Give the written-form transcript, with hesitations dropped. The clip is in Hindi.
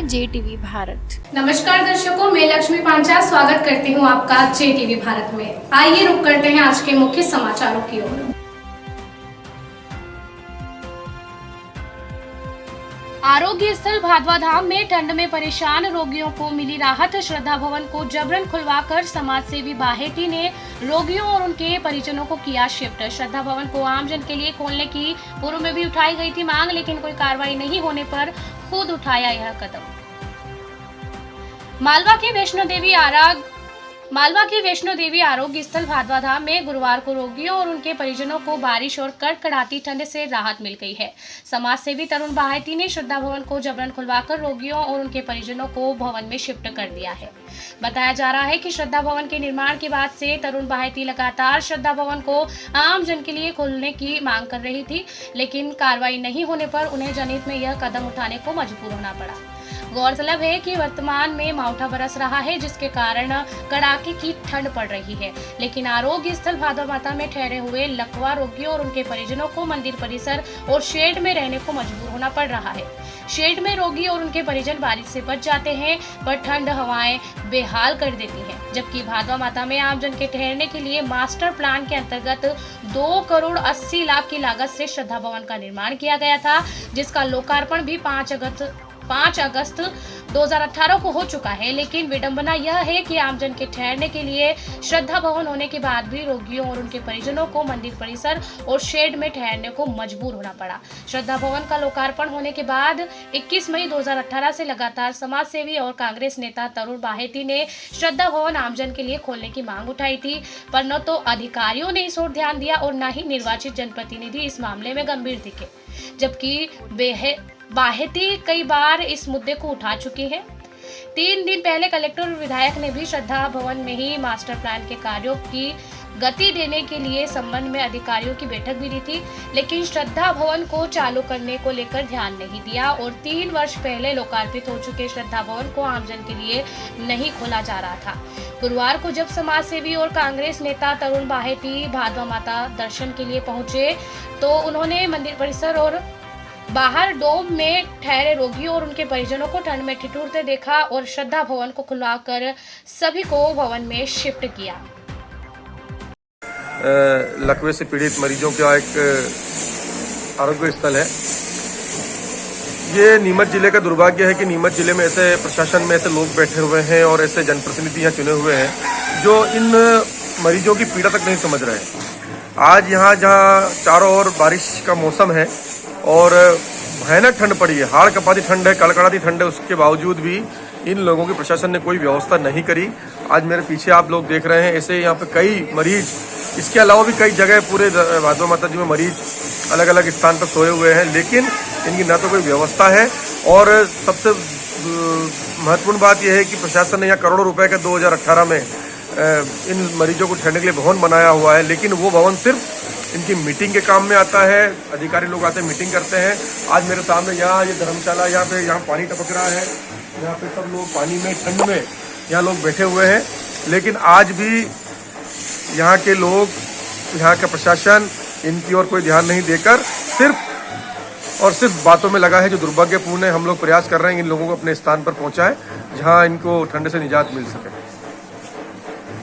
JTV भारत। नमस्कार दर्शकों, मैं लक्ष्मी पांचाल स्वागत करती हूं आपका JTV भारत में। आइए रुक करते हैं आज के मुख्य समाचारों की ओर। आरोग्य स्थल भादवा धाम में ठंड में परेशान रोगियों को मिली राहत। श्रद्धा भवन को जबरन खुलवाकर समाज सेवी बाहेती ने रोगियों और उनके परिजनों को किया शिफ्ट। श्रद्धा भवन को आमजन के लिए खोलने की पूर्व में भी उठाई गई थी मांग, लेकिन कोई कार्रवाई नहीं होने पर खुद उठाया यह कदम। मालवा की वैष्णो देवी आरोग्य स्थल भादवा धाम में गुरुवार को रोगियों और उनके परिजनों को बारिश और कड़कड़ाती ठंड से राहत मिल गई है। समाज सेवी तरुण बाहेती ने श्रद्धा भवन को जबरन खुलवाकर रोगियों और उनके परिजनों को भवन में शिफ्ट कर दिया है। बताया जा रहा है कि श्रद्धा भवन के निर्माण के बाद से तरुण बाहेती लगातार श्रद्धा भवन को आम जन के लिए खोलने की मांग कर रही थी, लेकिन कार्रवाई नहीं होने पर उन्हें जनहित में यह कदम उठाने को मजबूर होना पड़ा। गौरतलब है कि वर्तमान में मावठा बरस रहा है, जिसके कारण कड़ाके की ठंड पड़ रही है, लेकिन आरोग्य स्थल भादवा माता में ठहरे हुए लकवा रोगियों और उनके परिजनों को मंदिर परिसर और शेड में रहने को मजबूर होना पड़ रहा है। शेड में रोगी और उनके परिजन बारिश से बच जाते हैं, पर ठंड हवाएं बेहाल कर देती हैं। जबकि भादवा माता में आमजन के ठहरने के लिए मास्टर प्लान के अंतर्गत 2 करोड़ 80 लाख की लागत से श्रद्धा भवन का निर्माण किया गया था, जिसका लोकार्पण भी 5 अगस्त 2018 को हो चुका है। लेकिन विडंबना यह है कि आमजन के ठहरने के लिए श्रद्धा भवन होने के बाद भी रोगियों और उनके परिजनों को मंदिर परिसर और शेड में ठहरने को मजबूर होना पड़ा। श्रद्धा भवन का लोकार्पण होने के बाद 21 मई 2018 से लगातार समाज सेवी और कांग्रेस नेता तरुण बाहेती ने श्रद्धा भवन आमजन के लिए खोलने की मांग उठाई थी, पर न तो अधिकारियों ने इस ओर ध्यान दिया और न ही निर्वाचित जनप्रतिनिधि इस मामले में गंभीर दिखे। जबकि बाहेती कई बार इस मुद्दे को उठा चुकी है। 3 दिन पहले कलेक्टर और विधायक ने भी श्रद्धा भवन में ही मास्टर प्लान के कार्यों की गति देने के लिए संबंध में अधिकारियों की बैठक भी ली थी, लेकिन श्रद्धा भवन को चालू करने को लेकर ध्यान नहीं दिया और 3 वर्ष पहले लोकार्पित हो चुके श्रद्धा भवन को आमजन के लिए नहीं खोला जा रहा था। गुरुवार को जब समाज सेवी और कांग्रेस नेता तरुण बाहेती भादवा माता दर्शन के लिए पहुंचे, तो उन्होंने मंदिर परिसर और बाहर डोम में ठहरे रोगियों और उनके परिजनों को ठंड में ठिठुरते देखा और श्रद्धा भवन को खुलवाकर सभी को भवन में शिफ्ट किया। लकवे से पीड़ित मरीजों का एक आरोग्य स्थल है। ये नीमच जिले का दुर्भाग्य है कि नीमच जिले में ऐसे प्रशासन में ऐसे लोग बैठे हुए हैं और ऐसे जनप्रतिनिधि यहाँ चुने हुए हैं जो इन मरीजों की पीड़ा तक नहीं समझ रहे हैं। आज यहाँ जहाँ चारों ओर बारिश का मौसम है और भयानक ठंड पड़ी है, हाड़ कपाती ठंड है, कड़कड़ाती ठंड है, उसके बावजूद भी इन लोगों की प्रशासन ने कोई व्यवस्था नहीं करी। आज मेरे पीछे आप लोग देख रहे हैं, ऐसे यहाँ पे कई मरीज, इसके अलावा भी कई जगह पूरे भादवा माता जी में मरीज अलग अलग स्थान पर सोए हुए हैं, लेकिन इनकी ना तो कोई व्यवस्था है। और सबसे महत्वपूर्ण बात यह है कि प्रशासन ने यहाँ करोड़ों रुपए का 2018 में इन मरीजों को ठहरने के लिए भवन बनाया हुआ है, लेकिन वो भवन सिर्फ इनकी मीटिंग के काम में आता है। अधिकारी लोग आते हैं, मीटिंग करते हैं। आज मेरे सामने यहाँ ये धर्मशाला, यहाँ पानी टपक रहा है, यहाँ पे सब लोग पानी में ठंड में यहाँ लोग बैठे हुए हैं, लेकिन आज भी यहाँ के लोग, यहाँ का प्रशासन इनकी ओर कोई ध्यान नहीं देकर सिर्फ बातों में लगा है, जो दुर्भाग्यपूर्ण है। हम लोग प्रयास कर रहे हैं इन लोगों को अपने स्थान पर पहुँचाएं जहाँ इनको ठंड से निजात मिल सके।